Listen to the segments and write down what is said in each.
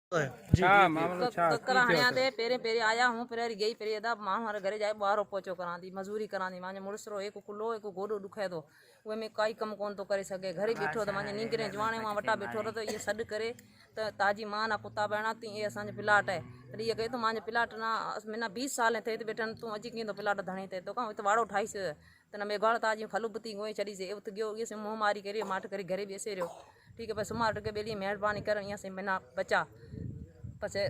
छा मामलो छा ककरा हणिया ते पेरे पेरे आया हूँ पेरे गई पेरे दा मां हमारे घरे जाए बाहर पोचो करा दी मजूरी करा दी मांजे मुड़सरो एक कुलो एक गोडो दुखे तो उहे में काई कम कोन तो करे सके घरे बैठो तो मांजे नींगरे जवाने वहां वटा बैठो तो ये सड करे तो ताजी मां ना कुत्ता बहना ती ये असांजे प्लाट है तॾहिं ये कहे तो मांजे प्लाट ना महीना 20 साल थे बैठन तू अजी की तो प्लाट धणी थे तो का तो वाड़ो ठाईस तो न मेघाड़ ताजी खलुबती गोई चढ़ी से उत गयो ये से मुंह मारी करे माठ करे घरे बेसे रहो ठीक है बस सुमार के बेली मेहरबानी कर यहाँ से महीना बचा पछे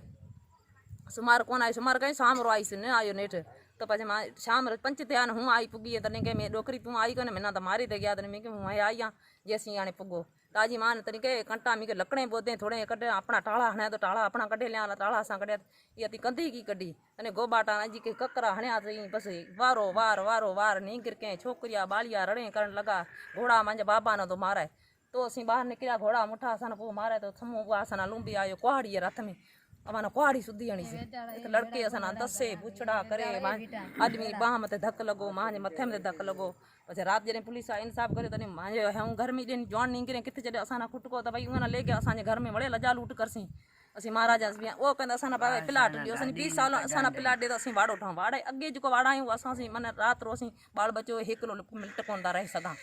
सुमार कोन आई सुमार कहीं शाम रो आईस न आयो नेठ तो पछे मां शाम रो 5 ध्यान हूँ आई पुगी तने के मैं डोकरी तू आई कोने महीना तो मारी ते गया तने मैं के हूँ आई आ जैसी आने पुगो ताजी मां ने तने के कंटा मी के लकड़े बोदे थोड़े कटे अपना टाला हणे तो टाला अपना कटे लिया टाला सा कटे ये ती कंधी की कडी तने गोबाटा जी के ककरा हण्या तो बस वारो वार नी गिर के छोकरिया बालिया रड़े करन लगा घोड़ा मांजे बाबा न तो मारे तो असी बाहर निकलिया घोड़ा मुठा असन पो मारे तो थमो आसन लुंबी आयो कुहाड़ी रथ में अमाना कुहाड़ी सुधी हणी से एक लड़के असन दसे पुछड़ा करे आदमी बाह मते धक लगो मांजे मथे में धक लगो पछे रात जने पुलिस आ इंसाफ करे तने मांजे हूं घर में दिन जवान निंगरे किथे जडे असाना खुटको त भाई उना ले गया असाने घर में वड़े लजा लूट करसी असी महाराजा ओ कहंदा असाना पावे प्लाट लियो असानी 20 साल असाना प्लाट दे तो असी वाड़ो ठां वाड़े अगे जो वाड़ा आयु असा सी मन रात रो असी बाल बच्चो एकलो मिनट कोंदा रह सका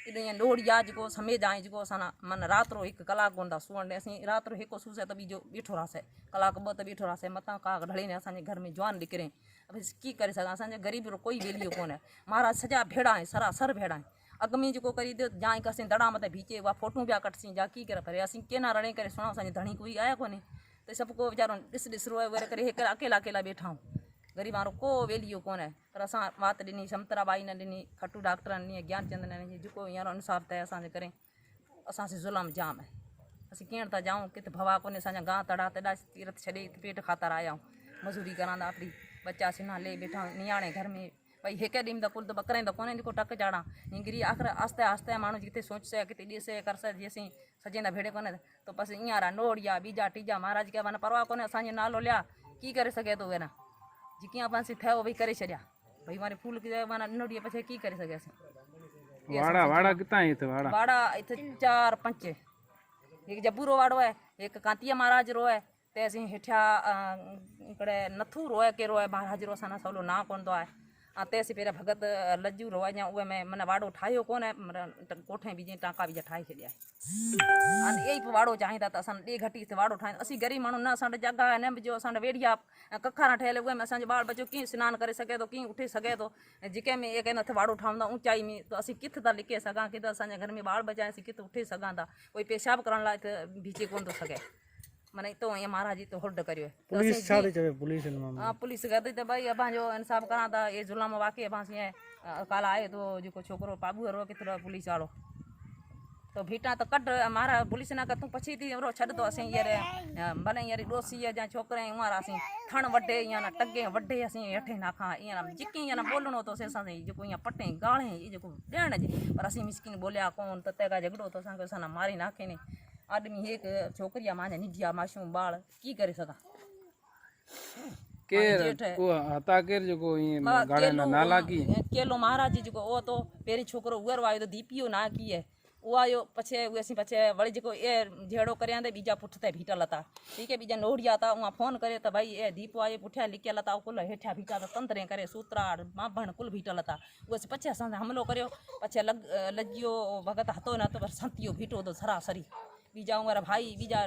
इधर लोड़िया जो समेज आए जो असाना मन रात रो 1 कलाक कोंदा सुवण असी रात रो हिको सूसे त बीजो बीठो रहसे कलाक ब त बीठो रहसे मता का ढली ने असाने घर में जवान निकरे अब की करे सका असाने गरीब रो कोई वेल्यू कोन है महाराज सजा भेड़ा है सरासर भेड़ा है अगमी जो करी दे जाए कसे दड़ा मत भीचे वा फोटू ब्या कटसी जा की करे करे असी केना रणे करे सुना असाने धणी कोई आया कोने तो सबको बेचारो डिस रोए वे करे अकेला अकेला बैठा हूँ गरीब मारो को वेल्यू कोन है पर असां बात ॾिनी समतरा बाई ने ॾिनी खट्टू डॉक्टर ने ज्ञानचंद ने ॾिनी जेको हींअर इंसाफ़ थिए असांजे करे असां से ज़ुल्म जाम है असीं कीअं था जाऊं किथे भवा कोन्हे असांजा गांव तड़ा तेॾा तीरथ छॾे पेट खातर आया आहियूं मजूरी करांदा अपनी बच्चा सिन्हा ले बैठा नियाणे घर में भाई हिक ॾींहुं त कुल त बकरे त कोन्हे जेको टक चाढ़ा हिंगरी आख़िर आस्ते आस्ते माण्हू जिते सोच से किथे ॾिसे कर से जेसीं सजेंदा भेड़े कोन्हे तो बस ईअं नोड़िया बीजा टीजा महाराज के माना परवाह कोन्हे असांजो नालो लिया की करे सघे थो वेना जिकी अपन से थे वही करे छड़िया भाई मारे फूल की माना नोड़िया पछे की करे सके असी वाड़ा वाड़ा कितना है तो वाड़ा वाड़ा इथे 4-5 एक जबूरो वाड़ो है एक कांतिया महाराज रो है ते असी हेठा इकड़े नथू रो है के रो है महाराज रो साना सवलो ना कोन तो है ते असी पेरा भगत लज्जू रो है उहे में मन वाड़ो ठायो कोन है कोठे बीजे टाका बीजा ठाई छड़िया अन यही वाड़ो चाहिदा त असन ॾे घटी से वाड़ो ठाई असी गरीब माण्हू न असां जगह न जो असां वेड़िया कखारा ठहियल उहे में असांजो बाल बच्चो कीअं सनान करे सघे थो कीअं उठी सघे थो जेके में एक नथ वाड़ो ठहंदा ऊंचाई में तो असी किथे था लिके सघां किथे असांजे घर में बाल बच्चा असी किथे उठी सघां था कोई पेशाब करण लाइ त बीचे कोन थो सघे माना तो ये महाराज तो होल्ड करियो पुलिस छाड़ी चवे पुलिस हां पुलिस कहती तो भाई अबां जो इंसाफ करा था ये जुल्म वाकई अबां से काल आए तो जो छोकरो पाबू रो किथे पुलिस वालो तो भीटा तो कट मारा पुलिस ना तू पछी थी रो छड़ तो असी ये भले ये डोसी या छोकरे उमार असी थण वडे या ना टगे वडे असी हेठे नाखा या जिकी या ना बोलणो तो सेसा से जो या पटे गाळे ये जो देण जे पर असी मिस्किन बोलिया कोन तते का झगड़ो तो संग सना मारी नाखे ने आदमी एक छोकरिया माने निजिया मासूम बाल की करे सका के को हता के जो ये गाड़े ना नाला की केलो महाराज जी जो ओ तो पेरी छोकरो उर वायो तो दीपियो ना की है वो आयो पछे उसी पछे वड़ी जो ए झेड़ो करिया ते बीजा पुठते भीटल था ठीक है बीजा नोड़िया था वहाँ फोन करे तो भाई ए दीपो आए पुठिया लिखियल था कुल हेठा भीटा तो तंत्रे करे सूत्राड़ माभण कुल भीटल था उस पछे असां हमलो करियो पछे लगियो भगत हतो न तो संतियो भीटो तो सरासरी बीजा उमर भाई बीजा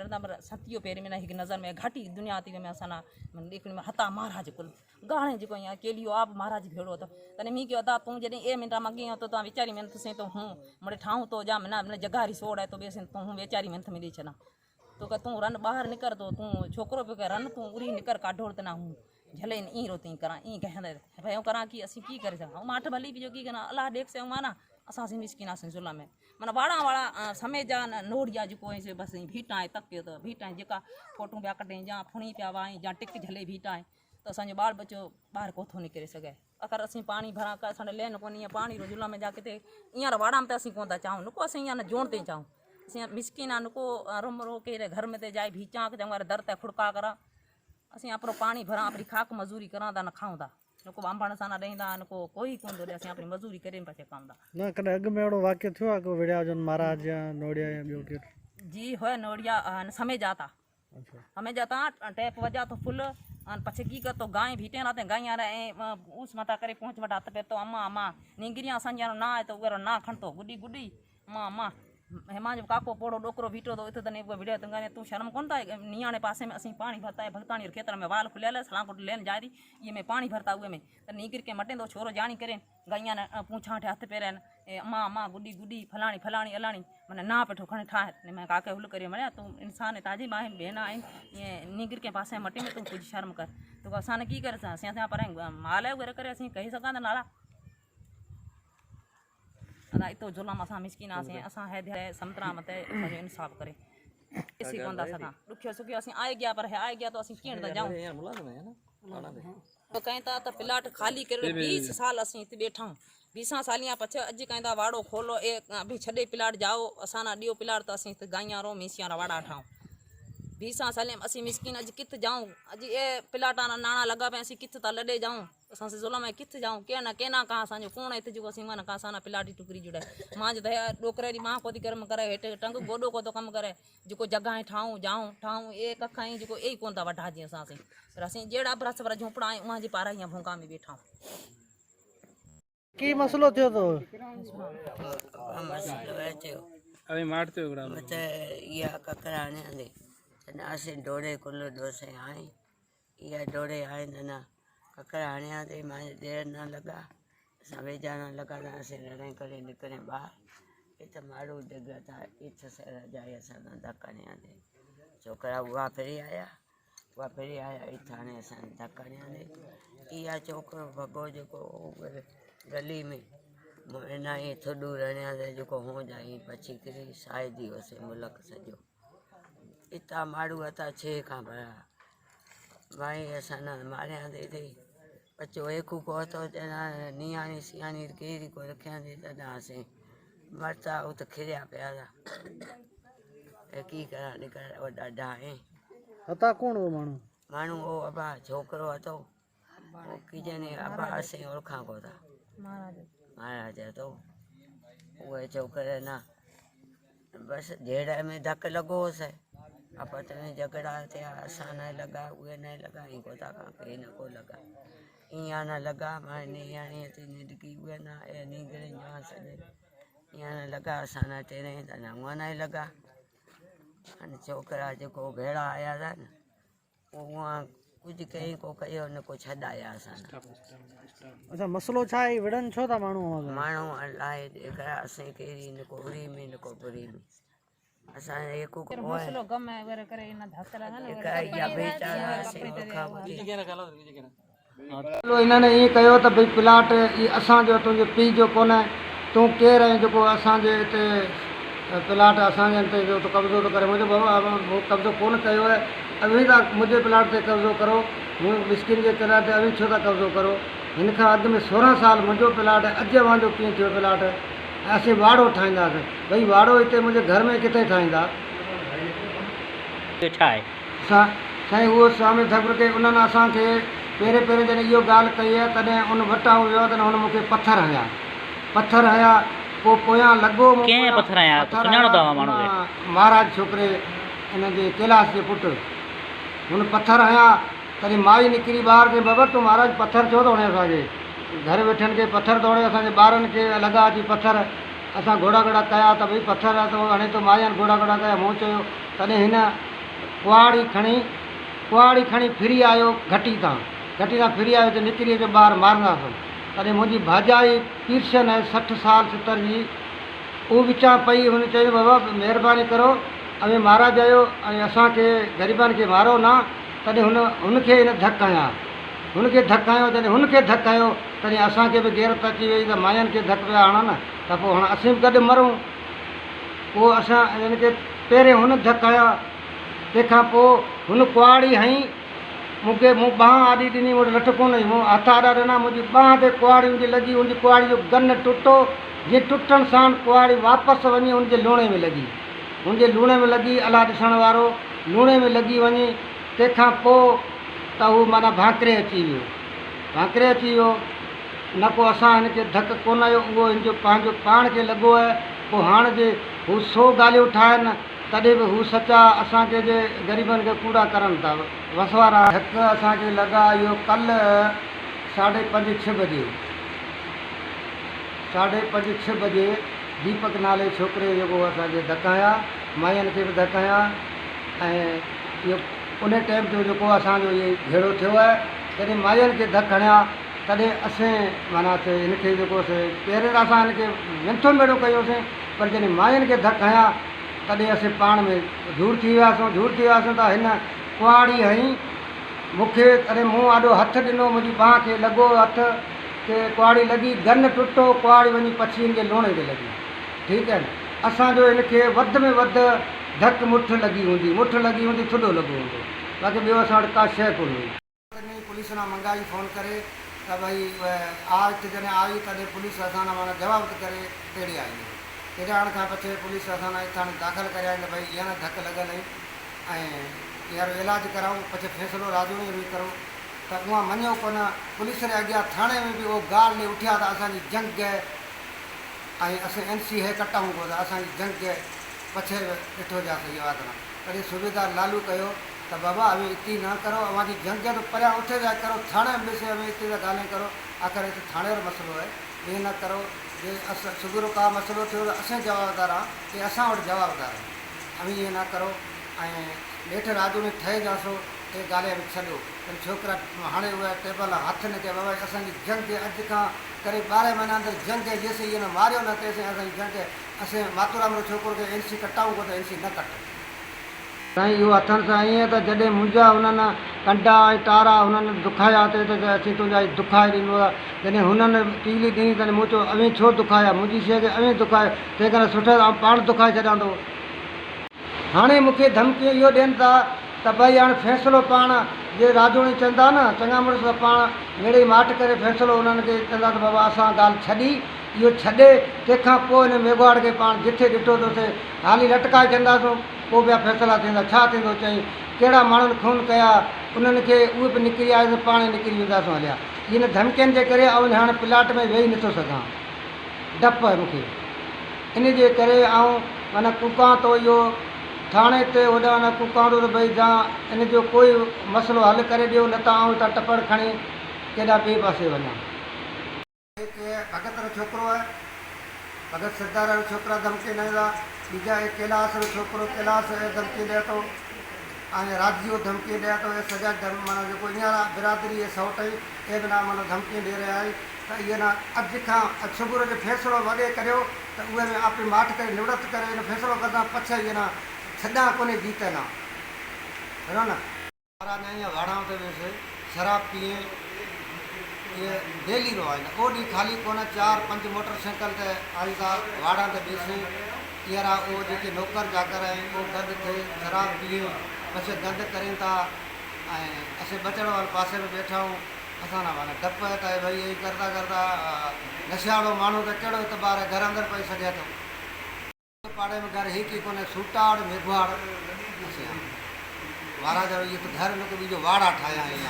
सतियो पेर में एक नज़र में घाटी दुनिया थी में असाना देखने में हता महाराज कुल गाणे जो यहाँ केलियो आप महाराज भेड़ो तो तने मी क्यों था तू जॾहिं ए मिनट मगी तो तव्हां वेचारी मेहनत से तो हूँ मुड़े ठाऊं तो जा मना मैंने जगारी सोड़ है तो बेसन तू हूँ वेचारी मेहनत में ॾेई छॾा तो कह तू रन बाहर निकर तो तू छोकरो पे रन तू उरी निकर काढोड़ तना हूँ झले ई रोती करा ई कहंदे भाई करा की असी की करे सका माठ भली भी जो की करा अल्लाह देख से माना असां से मिसकिन से जुल्म में माना वाड़ा वाड़ा समय जा नोड़िया जो से बस भीटा तक तो भीटा जेका फोटू पिया कटें जा फुणी पिया वाई जा टिक झले भीटा तो असो बाल बच्चो बाहर कोथो निकरे सके अगर असी पानी भरा कर असां लेन कोनी पानी रो जुल्म में जा किते ईअं वाड़ा में तो असी कोन था चाहूँ नुको असी ईअं जोड़ते चाहूँ असी मिसकिन नुको रुम रो के घर में ते जाए भीचा चंगारे दर ते खुड़का करा असी अपनो पानी भरा अपनी खाक मजूरी करा था न खाऊं था नुको बांभण सां न ॾींदा नुको कोई कोन थो ॾे असीं अपनी मजूरी करे पछे कंदा न कॾहिं अॻु में अहिड़ो वाक़ियो थियो आहे को विड़िया जो महाराज या नोड़िया या ॿियो केरु जी होए नोड़िया समय जाता हमें जाता टैप वजा तो फुल पछे की कर तो गाय भीटे रहते गाय आ रहे उस मता करे पहुंच वटा पे तो अम्मा अम्मा निंगरिया संजा ना है तो उगर ना खणतो गुडी गुडी अम्मा अम्मा हेमा जो काको पोड़ो डोकरो भीटो तो इतो तने वीडियो तंगाने तू शर्म कोन था नियाने पासे में असी पानी भरता है भगतानी खेतर में वाल खुले सलाकोट लेन जा रही ये में पानी भरता हुए में तो नीगिर के मटे तो छोरो जानी करे गैया ने पूछा हाथ पेरन अम्मा अम्मा गुडी गुडी फलानी फलानी अलानी मैंने ना पेठो खणे ठा ने मैं काके हुल करे मने तू इंसान है ताजी मां बहन आइन ये नीगिर के पासे मटे में तू कुछ शर्म कर तो असाने की कर सा पर माल है वगैरह करे असी कही सका नाला अदा इतो जुलम असा मिसकिन आसे असा है धे समतरा मते असा इंसाफ करे इसी कोंदा सका दुखियो सुखियो असी आए गया पर है आए गया तो असी केण दा जाऊं यार मुलाजम है ना तो कहता तो प्लाट खाली कर 20 साल असी इते बैठा 20 सालियां पछे अज कहता वाड़ो खोलो ए अभी छडे प्लाट जाओ असाना दियो प्लाट तो असी इते गाइयां रो मिसियां रा वाड़ा ठाऊं 20 साल में असी मिसकिन अज कित जाऊं अज ए प्लाटा ना नाना लगा पे असी कित ता लडे जाऊं असा से जुलम है कित जाऊं के ना कहा साजो कोण इते जो असी मन का साना प्लाटी टुकरी जुड़े मां जो दया डोकरे दी मां को दी कर्म करे हेट टंग गोडो को तो कम करे जो जगह ठाऊं जाऊं ठाऊं ए कखाई जो ए कोन ता वठा जी असा से पर असी जेड़ा बरस वर झोपड़ा वहां जी पारा भूंगा में बैठा की मसलो थियो तो अभी मारते हो गड़ा मत या ककराने दे तना असे डोड़े कुल दोसे आए या डोड़े आए ना ककराने दे मां देर ना लगा सवे जाना लगा ना असे लड़ाई करे निकले बाहर इत मारू जगह था इत से जाए सन धक्कने दे छोकरा हुआ फिर आया इथाने सन धक्कने दे या छोकरो भगो जो गली में ना ही थोड़ू रहने जो हो जाए पछी करी शायदी होसे मुल्क सजो इतना मारू था 6 का भरा भाई असा मारिया दे थे बच्चो एक को तो नियाणी सियाणी केरी को रखिया दे तदा से मरता वो तो खिरिया पे आदा की करा निकल वो डाडा है हता कौन वो मानू वो अबा छोकरो हतो वो कीजने अबा से ओळखा को था महाराज तो वो छोकरे ना बस जेड़ा में धक लगो से आपस में झगड़ा थे असा न लगा उहे न लगा ही को था कहीं न को लगा इया न लगा माने यानी तीन डिकी उहे ना ए नीगरे जा सजे इया न लगा असा न तेरे तना हुआ न लगा अन छोकरा जो को भेड़ा आया था न वो कुछ कहीं को कयो न को छडाया असा अच्छा मसलो छा है विड़न छो था मानू अलाए देखा असे केरी न को उरी में न को बुरी में असा एक को मसलो गम है वर करे इन धक लगा ना का या बेटा से ओखा चलो इन्होंने ये कहो तो भाई प्लाट असांजो तुझे पी जो कोन तू केर है जो असांजे इते प्लाट असांजे ते जो तो कब्जो तो करे मुझे बाबा वो कब्जो कोन कयो है अभी तक मुझे प्लाट ते कब्जो करो हूँ मिस्किन के किराए ते अभी छो था कब्जो करो इनका अग में 16 साल मुझो प्लाट है अज वांजो की थो प्लाट असीं वाड़ो ठाहींदासीं भई वाड़ो इते मुझे घर में किथे ठाहींदा साईं उहो स्वामी ठकुर के उन्हनि असांखे पहिरें जॾहिं इहो ॻाल्हि कई आहे तॾहिं उन वटां वियो तॾहिं हुन मूंखे पत्थर हया पोइ पोयां लॻो महाराज छोकिरे इन जे कैलाश जे पुटु हुन पत्थर हया तॾहिं माई निकिरी ॿाहिरि के बाबा तूं महाराज पत्थर छो थो हणे असांखे घर वेठनि खे पत्थर थो हणे असांजे ॿारनि खे लॻा अची पत्थर असां घोड़ा कया त भई पत्थर आहे त हाणे तो माइनि घोड़ा कया मूं चयो तॾहिं हिन कुआड़ी खणी फिरी आयो घटी तां फिरी आयो त निकिरी अचो ॿार मारंदासीं तॾहिं मुंहिंजी भाॼाई पीरशन आहे 60 साल 70 जी उहो विचां पई हुन चयो बाबा महिरबानी करो अवे महाराज आयो ऐं असांखे ग़रीबनि खे मारो न तॾहिं हुनखे हिन धक हयां हुनखे धक हयो जॾहिं हुनखे धक हयो तॾहिं असांखे बि गैरत अची वई त माइनि खे धक पिया हणनि न त पोइ हाणे असीं बि गॾु मरूं पोइ असां हिनखे पहिरें हुन धक हया तंहिंखां पोइ हुन कुआड़ी हई मूंखे मूं बांह आॾी ॾिनी मूं लठ कोन हुई मूं हथ आॾा ॾिना मुंहिंजी बांह ते कुआड़ी हुनजी लॻी हुनजी कुआड़ी जो गन टुटो जीअं टुटण सां कुआड़ी वापसि वञी हुनजे लूणे में लॻी अला ॾिसण वारो लूणे में लॻी वञे तंहिंखां पोइ त हू माना भांकरे अची वियो न को असां हिनखे धक कोन आयो उहो हिनजो पंहिंजो पाण खे लॻो आहे पोइ हाणे जे हू 100 ॻाल्हियूं ठाहिनि तॾहिं बि हू सचा असांखे जे ग़रीबनि खे कूड़ा करनि था वसवारा। हिकु असांखे लॻा इहो कल्ह 5:30-6 बजे 5:30-6 बजे दीपक नाले छोकिरे जेको असांखे धकाया, माइयुनि खे बि धकाया ऐं इहो उन टाइम जो जेको असांजो इहे घेड़ो थियो आहे। जॾहिं माइयुनि खे धक हणिया तॾहिं असीं माना हिनखे जेको पहिरें असां हिनखे मिंथो मेड़ो कयोसीं, पर जॾहिं माइयुनि खे धक हयां तॾहिं असीं पाण में दूर थी वियासीं त हिन कुआड़ी हई मूंखे। तॾहिं मूं ॾाढो हथु ॾिनो, मुंहिंजी बांह खे लॻो हथु के कुआड़ी लॻी, गन टुटो, कुआड़ी वञी पछियुनि जे लोणे ते लॻी। ठीकु आहे न। असांजो हिनखे वधि में वधि धक मुठि लॻी हूंदी थुॾो लॻो हूंदो, बाक़ी ॿियो असां वटि का शइ कोन हुई। पुलिस सां मंगाई फ़ोन करे त भई हिते जॾहिं आई तॾहिं पुलिस असां माना जवाबु थी करे तेड़ी आई। तेड़ाइण खां पछे पुलिस असां हितां दाख़िल करिया त भई हीअं धक लॻल हुई ऐं हींअर इलाजु कराऊं, पछे फ़ैसिलो राजूणी बि करूं। त उहा मञियो कोन। पुलिस जे अॻियां थाणे में बि उहो ॻाल्हि उथिया त असांजी जंग ऐं असां NC हे कटाऊं कोन, असांजी जंग पछे ॾिठोसीं इहो आहे। तॾहिं सूबेदार लालू कयो त बाबा अभी इतनी ना करो, हमारी जंग तो पर उठे जा करो, थाने में से हमें इतनी गालें करो, आखिर इतने थाने का मसलो है, ये ना करो। ये सुगुरु का मसलो थो असें जवाबदार हाँ, ये असां वटि जवाबदार है, अभी ये ना करो। नेठ राजू में ठहे जासो ये गाले में छो छोकरा हाँ उहे टेबल हथ न के बाबा असांजी जंग अॼु खां करे 12 महीना अंदर जंग जेसीं इहो मारियो न तेसीं असांजी जंग असें मातूराम जो छोकिरो खे NC कटाऊं को तो NC न कट। साईं इहो हथनि सां ईअं त जॾहिं मुंहिंजा हुननि कंडा ऐं टारा हुननि दुखाया ते त असीं तुंहिंजा दुखाए ॾींदो आहे। जॾहिं हुननि टीली ॾिनी तॾहिं मूं चयो अवी छो दुखाया, मुंहिंजी शइ खे अवी दुखाए, तंहिं करे सुठे सां पाण दुखाए छॾंदो। हाणे मूंखे धमकी इहो ॾियनि था त भई हाणे फ़ैसिलो पाण जे राजोणी चवंदा न चङा मुड़ुस पाण मेड़े माठ करे फ़ैसिलो उन्हनि खे चवंदा त बाबा असां ॻाल्हि छॾी, इहो छॾे, तंहिंखां पोइ हिन मेघवाड़ खे पाण जिथे ॾिठो तोसीं हाली लटकाए छॾंदासीं, पोइ ॿिया फ़ैसिला थींदा। छा थींदो चई कहिड़ा माण्हुनि खून कया उन्हनि खे उहे बि निकिरी आयासीं, पाण निकिरी वेंदासीं हलिया। इन धमकियुनि जे करे ऐं हाणे प्लाट में वेही नथो सघां, डपु आहे मूंखे। इन जे करे माना कुकां थो इहो थाणे ते होॾां न कुकां थो त भई जा इन जो कोई मसइलो हल करे ॾियो, न त हितां टपड़ खणी केॾा ॿिए पासे वञा। भगत जो छोकिरो आहे, भगत सरदार जो छोकिरा धमकी ॾींदा, बीजा कैलाश जो छोकिरो कैलाश धमकी ॾिए थो ऐं राजीव धमकी ॾिए थो। सॼा माना जेको हींअर बिरादरी सौट इहे बि माना धमकी ॾेई रहिया आहिनि त इहे न अॼु खां सुबुह जो फ़ैसिलो वॾे करियो त उहे में आपी माठ करे निवृत करे इन फ़ैसिलो कंदा, पछे इहे न छॾा कोन्हे जीत न हेॾो न। महाराज ईअं वाड़ाऊं ते वेठे शराब पीए ये डेली रो आहिनि, ओ ॾींहुं ख़ाली कोन 4-5 मोटरसाइकिल ते आई था वाड़ा ते ॾिसी ईअरा उहो जेके नौकर चाकर आहिनि उहो गॾु थिए शराब पीए पछे गंद कनि था ऐं असीं बचण वारे पासे में वेठा आहियूं। असां न माना डपु त भई इहे करदा करदा नशाड़ो माण्हू त कहिड़ो इतबार आहे, घर अंदरि पई सघे थो। पाड़े में घर हिकु ई कोन्हे, सूटाड़ मेघवाड़ वारा जो इहो त घर न को ॿिजो वाड़ा ठाहिया आहिनि।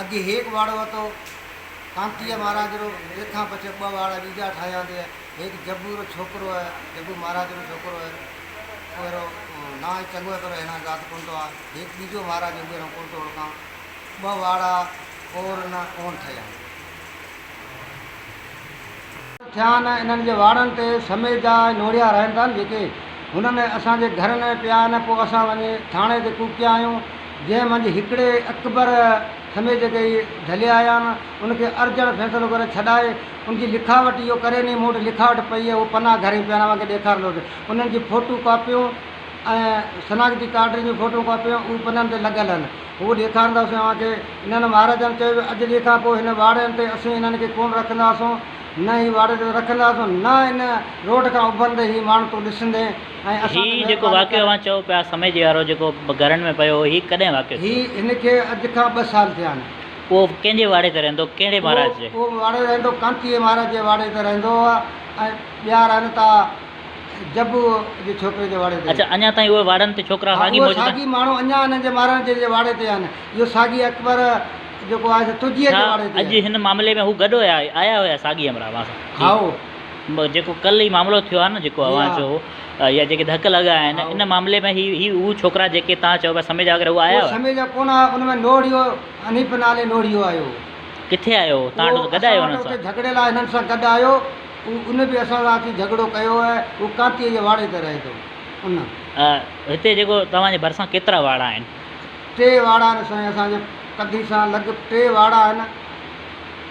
अॻे हेक वाड़ो वरितो कांतीअ महाराज जो, तंहिंखां पछे 2 वाड़ा ॿीजा ठाहिया ते हिकु जब्बू जो छोकिरो आहे, जब्बू महाराज जो छोकिरो आहे, अहिड़ो ना चङो आहे पर हिन ॻाल्हि कोन थो आहे। हिकु ॿीजो महाराज जो कोन थो ओळखां, 2 वाड़ा और न कोन ठहिया थिया न। इन्हनि जे वाड़नि ते समय जा नोड़िया रहनि था जेके हुननि असांजे घरनि में पिया आहिनि। पोइ असां वञी थाणे ते कुकिया आहियूं, जंहिं मंझि हिकिड़े अकबर समय जेके ढलिया आया आहिनि उनखे अर्जन फ़ैसिलो करे छॾाए, उनजी लिखावट इहो करे नी, मूं वटि लिखावट पई आहे, उहो पना घर ई पिया मूंखे ॾेखारींदोसीं। उन्हनि जी फ़ोटू कॉपियूं ऐं शनाख्ती कार्ड जूं फ़ोटू कॉपियूं उहे पननि ते लॻियल आहिनि, उहो ॾेखारींदासीं तव्हांखे। हिननि महाराजनि चयो अॼु ॾींहं खां पोइ हिन वाड़नि ते असीं हिननि खे कोन रखंदासीं, न ही वाड़े ते रखंदासीं, न इन रोड खां उभरंदे ही माण्हू तूं ॾिसंदे। ऐं असां जेको वाक़ियो अवां चओ पिया समय जे वारो जेको घरनि में पियो ही कॾहिं वाक़ियो? ही हिनखे अॼु खां 2 साल थिया आहिनि। उहो कंहिंजे वाड़े ते रहंदो, कहिड़े महाराज जे? उहो वाड़े रहंदो कांतीअ महाराज जे वाड़े ते रहंदो आहे ऐं ॿिया रहनि था जब्बू जे छोकिरे जे वाड़े ते। अच्छा, अञा ताईं उहे वाड़नि ते छोकिरा साॻी मौजूद आहिनि? साॻी माण्हू अञा हिननि जे महाराज जे वाड़े ते आहिनि। इहो साॻी अकबर जेको आहे तुजीअ जे वाड़े ते। अॼु हिन मामले में हू गॾु आया हुया साॻी अमरा सां? खाओ जेको कल्ह ई मामिलो थियो आहे न जेको अवां चयो या जेके धक लॻा आहिनि इन मामले में ही उहे छोकिरा जेके तव्हां चओ पिया समय जा अगरि उहे आया हुआ? समय जा कोन आहे, उन में नोड़ियो अनीप नाले नोड़ियो आयो। किथे आयो तव्हां वटि गॾु आयो हुन सां? झगड़े लाइ हिननि सां गॾु आयो, उन बि असां सां अची झगड़ो कयो आहे। उहो कांतीअ जे वाड़े ते रहे थो। उन हिते जेको तव्हांजे भरिसां केतिरा वाड़ा आहिनि? 3 वाड़ा आहिनि साईं, असांजे कदी सां लॻ 3 वाड़ा आहिनि।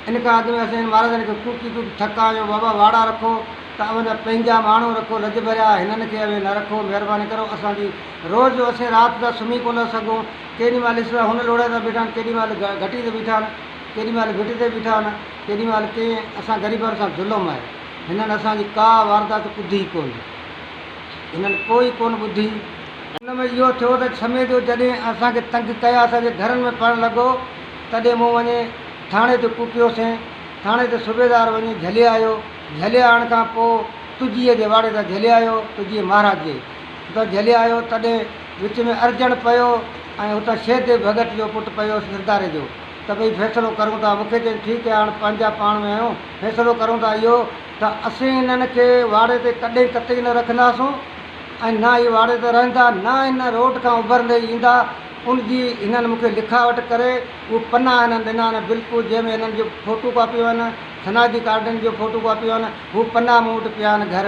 इन खां अॻु में असां महाराजनि खे कुकी ठका आहियूं, बाबा वाड़ा रखो तव्हांजा पंहिंजा माण्हू रखो, लज भरिया हिननि खे न रखो, महिरबानी करो। असांजी रोज़ु असां राति जा सुम्ही कोन सघूं, केॾीमहिल ॾिसो हुन लोड़े ते बीठा आहिनि, केॾीमहिल घटी ते बीठा आहिनि, केॾीमहिल भिट ते बीठा आहिनि, केॾीमहिल कंहिं असां ग़रीबनि सां ज़ुल्म आहे। हिननि असांजी का वारदात ॿुधी कोन्हे, हिननि कोई कोन ॿुधी। हिन में इहो थियो त समय जो जॾहिं असांखे तंग कया, असांजे घरनि में पढ़णु लॻो, तॾहिं मूं वञे थाणे ते कुपियोसीं। थाणे ते सूबेदार वञी झले आयो। झले आणण खां पोइ तुजीअ जे वाड़े तां झले आयो, तुजीअ महाराज जे हुतां झले आयो। तॾहिं विच में अर्जण पियो ऐं हुतां शहदेव भगत जो पुटु पियो सरदारे जो, त भई फ़ैसिलो करूं था। मूंखे चई ठीकु आहे, हाणे पंहिंजा पाण में आहियूं, फ़ैसिलो करूं था इहो त असीं हिननि खे वाड़े ते कॾहिं कतई न रखंदासूं ऐं न इहे वाड़े ते रहंदा, न इन रोड खां उभरंदे ईंदा। उनजी हिननि मूंखे लिखावट करे उहो पना हिननि ॾिना आहिनि बिल्कुलु, जंहिंमें हिननि जो फ़ोटो कॉपियूं आहिनि, शनाख्ती कार्डनि जो फ़ोटो कॉपियूं आहिनि। हू पना मूं वटि पिया आहिनि घर,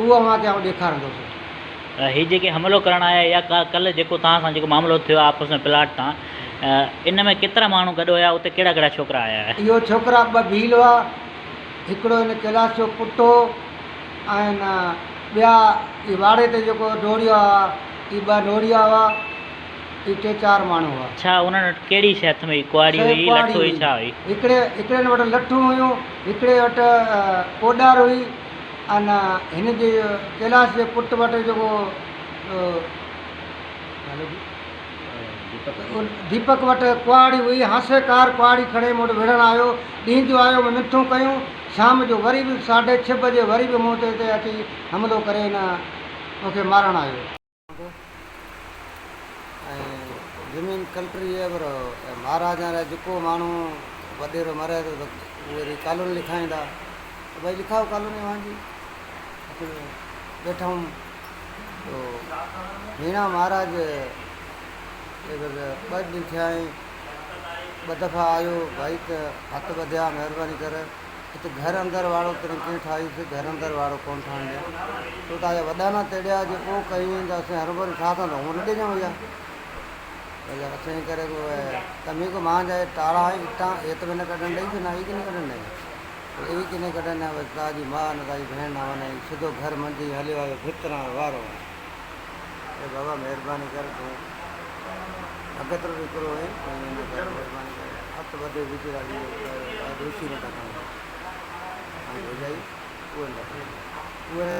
उहो मांखे आउं ॾेखारींदुसि। ही जेके हमिलो करणु आया या कल्ह जेको तव्हां सां जेको मामिलो थियो आहे आपस में प्लाट तां, इन में केतिरा माण्हू गॾु हुया? उते कहिड़ा कहिड़ा छोकिरा आया? इहो छोकिरा 2 भील हुआ, हिकिड़ो हिन कैलाश जो पुटु हो ऐं न ॿिया ई वाड़े ते जेको डोड़िया हुआ, ई 2 डोड़िया हुआ, ई 3-4 माण्हू हुआ। छा उन्हनि वटि कहिड़ी शइ हुई? कुआरी हुई, लठ हुई, छा हुई? हिकिड़े वटि लठूं हुयूं, हिकिड़े वटि कोॾार हुई, अने हिन जे कैलाश जे पुटु वटि जेको दीपक वटि कुआड़ी हुई, हासेकार कुआड़ी खणे मूं वटि विढ़णु आयो। ॾींहं जो आयो, मिठूं कयूं, शाम जो वरी बि 6:30 बजे वरी बि मूं ते हिते अची हमिलो करे न मूंखे मारणु आयो। ऐं ज़मीन कल्ट्री आहे पर महाराजा लाइ जेको माण्हू वॾेरो मरे थो त उहे कानून लिखाईंदा, भई लिखाओ कानून वहाँ बैठा हूँ। तो हीणा महाराज 2 ॾींहं थिया आहिनि, 2 दफ़ा आयो भाई त हथ वधिया, महिरबानी करे हिते घर अंदरि वाड़ो कीअं ठाहीसीं, घर अंदरि वाड़ो कोन ठहण ॾिया। छो त वॾा न तेड़िया जेको कयूं त असां हर भरी छा कंदा, हूअं न ॾिजूं भैया। असांजे करे तमी को मां जाए तारा इटा ये तो मैंने कढण ॾेई न ई कि न कढण ॾेई, एवी कि न कढण न, बसि तव्हांजी मां न तव्हांजी भेण न वञे, सिधो घर मंझि हलियो आयो भितरा वारो। बाबा महिरबानी कर, तूं अगतरो हिकिड़ो आहे, महिरबानी करे हथ वधे विझड़ा दोषी न था कनि, उहे